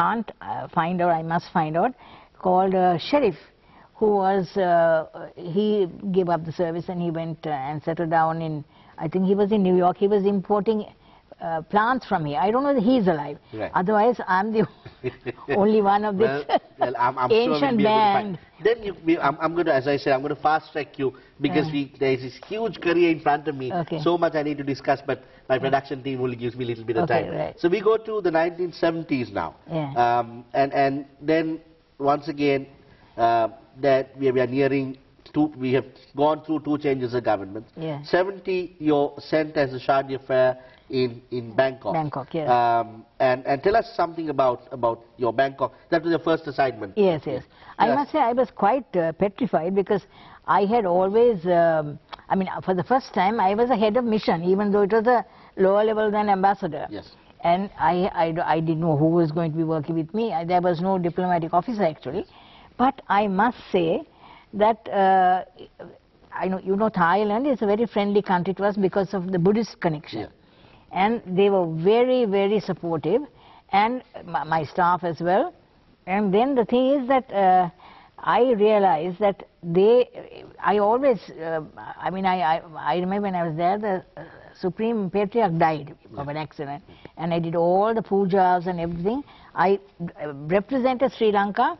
can't find out, I must find out, called Sheriff, who was, he gave up the service and he went and settled down in, I think he was in New York. He was importing plants from here. I don't know that he's alive. Right. Otherwise, I'm the only one of this I'm ancient sure we'll be band. Then I'm going to, as I said, I'm going to fast track you because there is this huge career in front of me. Okay. So much I need to discuss, but my production team only gives me a little bit of Okay, time. right. So we go to the 1970s now. Yeah. And then once again, that we are nearing we have gone through 2 changes of government. Yeah. 70, you're sent as a charge d'affaires in Bangkok. Bangkok, yes. And tell us something about your Bangkok. That was your first assignment. Yes, yes. I must say I was quite petrified because I had always, I mean, for the first time I was a head of mission, even though it was a lower level than ambassador. Yes. And I didn't know who was going to be working with me. There was no diplomatic officer actually. But I must say that, I know, you know, Thailand is a very friendly country to us because of the Buddhist connection. Yeah. And they were very, very supportive, and my staff as well. And then the thing is that I realized that I always, I mean, I remember when I was there, the Supreme Patriarch died of an accident, and I did all the pujas and everything. I represented Sri Lanka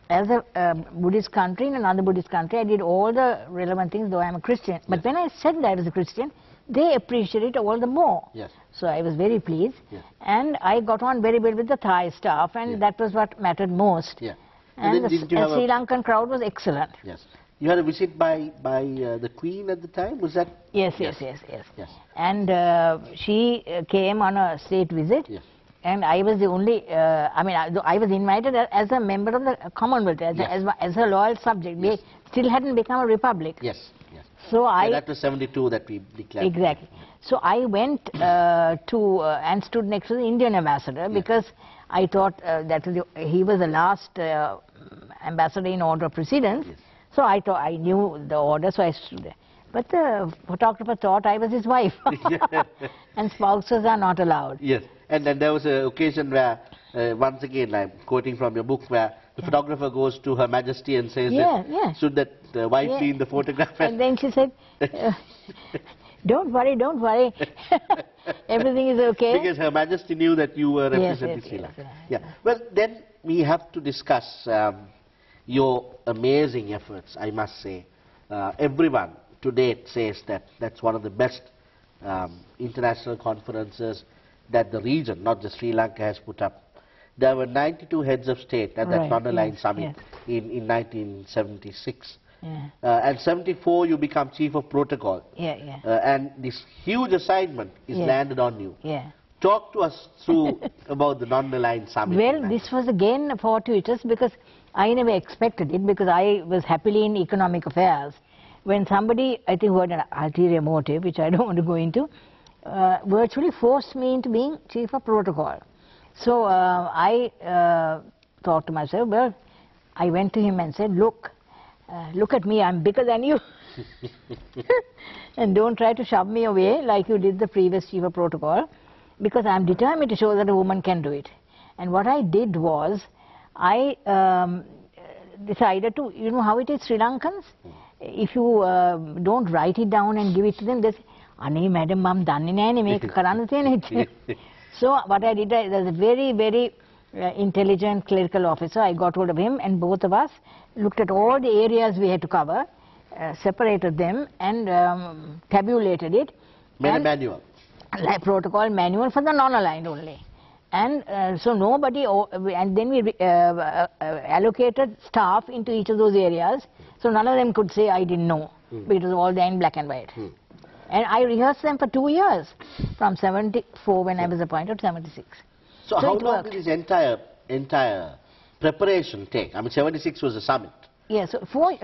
as a Buddhist country in another Buddhist country. I did all the relevant things, though I'm a Christian. But when I said that I was a Christian, they appreciated it all the more. Yes. So I was very pleased. Yes. And I got on very well with the Thai staff, and that was what mattered most. Yeah. And the Sri Lankan crowd was excellent. Yes. You had a visit by the Queen at the time, was that? Yes. And she came on a state visit. Yes. And I was the only, I mean, I was invited as a member of the Commonwealth, as a loyal subject. Yes. We still hadn't become a republic. Yes. So that was 72 that we declared. Exactly. So I went and stood next to the Indian ambassador because I thought that he was the last ambassador in order of precedence. Yes. So I thought I knew the order, so I stood there. But the photographer thought I was his wife, and spouses are not allowed. Yes, and then there was an occasion where, once again, I'm quoting from your book, where the photographer goes to Her Majesty and says that should that wife be in the photograph? And then she said, don't worry, everything is okay. Because Her Majesty knew that you were representing Sri Lanka. Yeah. Well, then we have to discuss your amazing efforts, I must say. Everyone to date says that that's one of the best international conferences that the region, not just Sri Lanka, has put up. There were 92 heads of state at that non-aligned summit in 1976. And 74 you become chief of protocol. And this huge assignment is landed on you. Talk to us through about the non-aligned summit. Well, this was again fortuitous because I never expected it, because I was happily in economic affairs. When somebody, I think, who had an ulterior motive, which I don't want to go into, virtually forced me into being chief of protocol. So I thought to myself, well, I went to him and said, look at me, I'm bigger than you. And don't try to shove me away like you did the previous chief of protocol, because I'm determined to show that a woman can do it. And what I did was, I decided to, you know how it is, Sri Lankans? If you don't write it down and give it to them, they say, "Ane madam, mam danne naha ne meka karanna thiyena." So what I did, there's a very, very intelligent clerical officer. I got hold of him, and both of us looked at all the areas we had to cover, separated them, and tabulated it. Made a manual. Like protocol manual for the non-aligned only. And so nobody, and then we allocated staff into each of those areas, so none of them could say I didn't know, but it was all there in black and white. And I rehearsed them for 2 years, from 74 when I was appointed to 76. So how long did this entire preparation take? I mean, 76 was the summit. Yes, so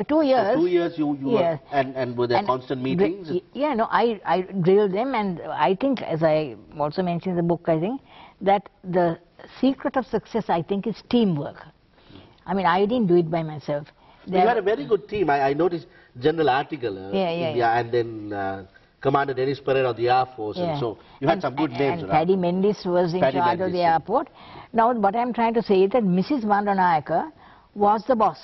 2 years. So 2 years you were, and were there constant meetings? Yeah, no, I drilled them, and I think, as I also mentioned in the book, I think, that the secret of success, I think, is teamwork. I mean, I didn't do it by myself. You had a very good team. I noticed general article, India, and then Commander Dennis Pereira of the Air Force, and so you had some good names. And Paddy Mendes was in charge of the airport. Now, what I'm trying to say is that Mrs. Bandanayake was the boss.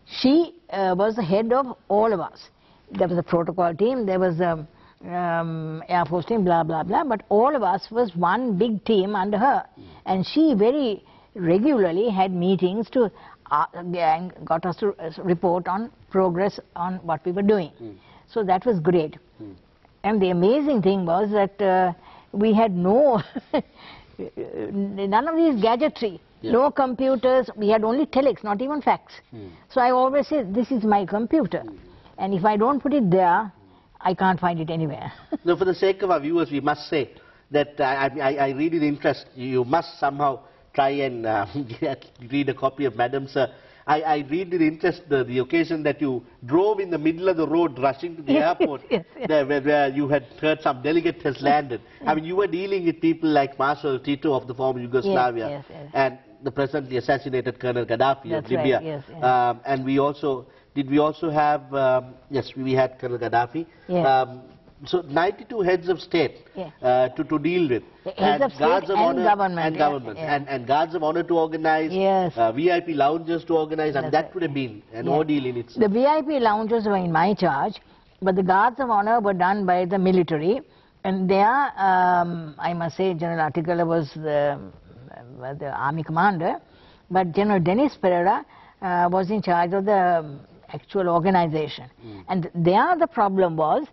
She was the head of all of us. There was a protocol team, there was a Air Force team, blah, blah, blah, but all of us was one big team under her. And she very regularly had meetings to got us to report on progress on what we were doing. So that was great. And the amazing thing was that we had none of these gadgetry, no computers, we had only telex, not even fax. So I always say, this is my computer. And if I don't put it there, I can't find it anywhere. No, for the sake of our viewers, we must say that I read with interest, you must somehow try and read a copy of Madam Sir. I read with interest the occasion that you drove in the middle of the road rushing to the airport, where you had heard some delegate has landed. I mean, you were dealing with people like Marshal Tito of the former Yugoslavia and the presently assassinated Colonel Gaddafi of Libya. And we also, did we also have, yes, we had Colonel Gaddafi. So 92 heads of state to deal with, and guards of honor and government, and guards of honor to organize, VIP lounges to organize, and that would have been an ordeal in itself. The VIP lounges were in my charge, but the guards of honor were done by the military, and there, I must say, General Atikala was the army commander, but General Dennis Pereira was in charge of the actual organization. And there the problem was,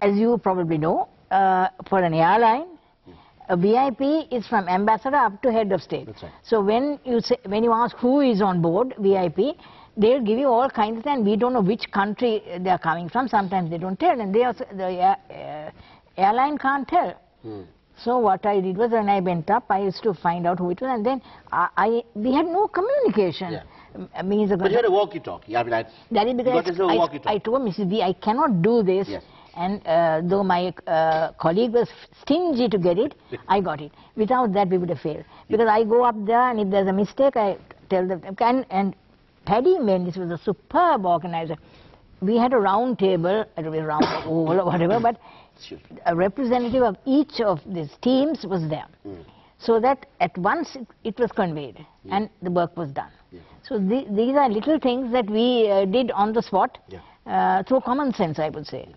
as you probably know, for an airline, a VIP is from ambassador up to head of state. So when you ask who is on board VIP, they'll give you all kinds of things, and we don't know which country they are coming from. Sometimes they don't tell, and the airline can't tell. So what I did was, when I went up, I used to find out who it was, and then we had no communication. But you had a walkie-talkie. I mean, that is because I told Mrs. B, I cannot do this. And though my colleague was stingy to get it, I got it. Without that, we would have failed. Because I go up there, and if there's a mistake, I tell them. And Paddy Mendes was a superb organizer. We had a round table, it was round oval or whatever, but a representative of each of these teams was there. So that at once it was conveyed, and the work was done. So these are little things that we did on the spot, through common sense, I would say.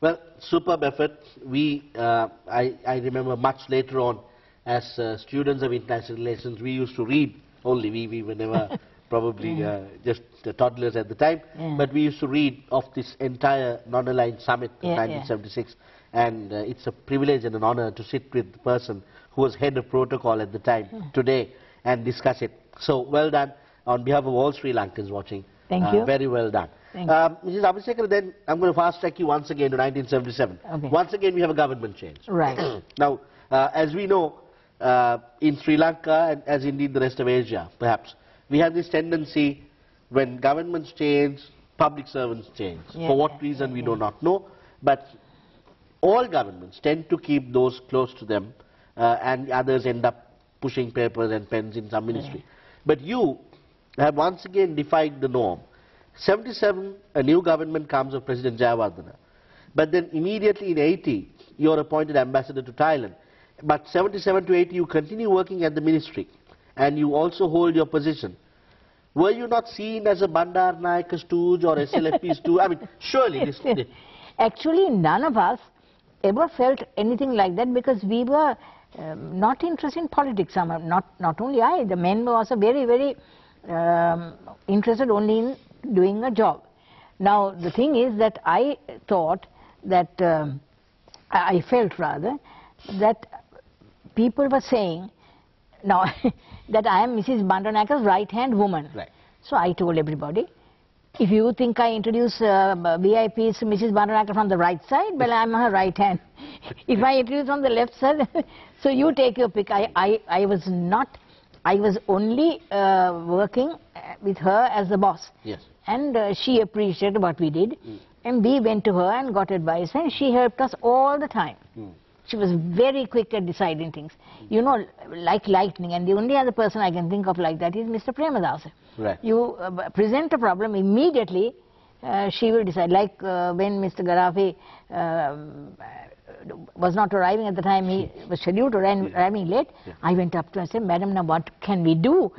Well, superb effort. I remember much later on, as students of international relations, we used to read only. We were never probably just toddlers at the time, but we used to read of this entire non-aligned summit of 1976, and it's a privilege and an honor to sit with the person who was head of protocol at the time today and discuss it. So well done on behalf of all Sri Lankans watching. Thank you. Very well done. Mrs. Abhisekara, then I'm going to fast track you once again to 1977. Once again, we have a government change. Now, as we know, in Sri Lanka, and as indeed the rest of Asia, perhaps, we have this tendency when governments change, public servants change. For what reason, we do not know. But all governments tend to keep those close to them, and others end up pushing papers and pens in some ministry. But you have once again defied the norm. 77, a new government comes of President Jayawardena. But then immediately in 80, you are appointed ambassador to Thailand. But 77 to 80, you continue working at the ministry, and you also hold your position. Were you not seen as a Bandaranaike stooge or SLFP stooge? I mean, surely this... Actually, none of us ever felt anything like that, because we were not interested in politics. Not only I, the men were also very, very interested only in doing a job. Now, the thing is that I thought that, I felt rather, that people were saying, now, that I am Mrs. Bandanaike's right-hand woman. So I told everybody, if you think I introduce VIPs to Mrs. Bandanaike from the right side, well, I'm her right hand. If I introduce on the left side, so you take your pick. I was not, I was only working with her as the boss. And she appreciated what we did. And we went to her and got advice, and she helped us all the time. She was very quick at deciding things. You know, like lightning. And the only other person I can think of like that is Mr. Premadasa. You present a problem, immediately she will decide. Like when Mr. Gaddafi was not arriving at the time he was scheduled to arriving late, I went up to her and said, Madam, now what can we do?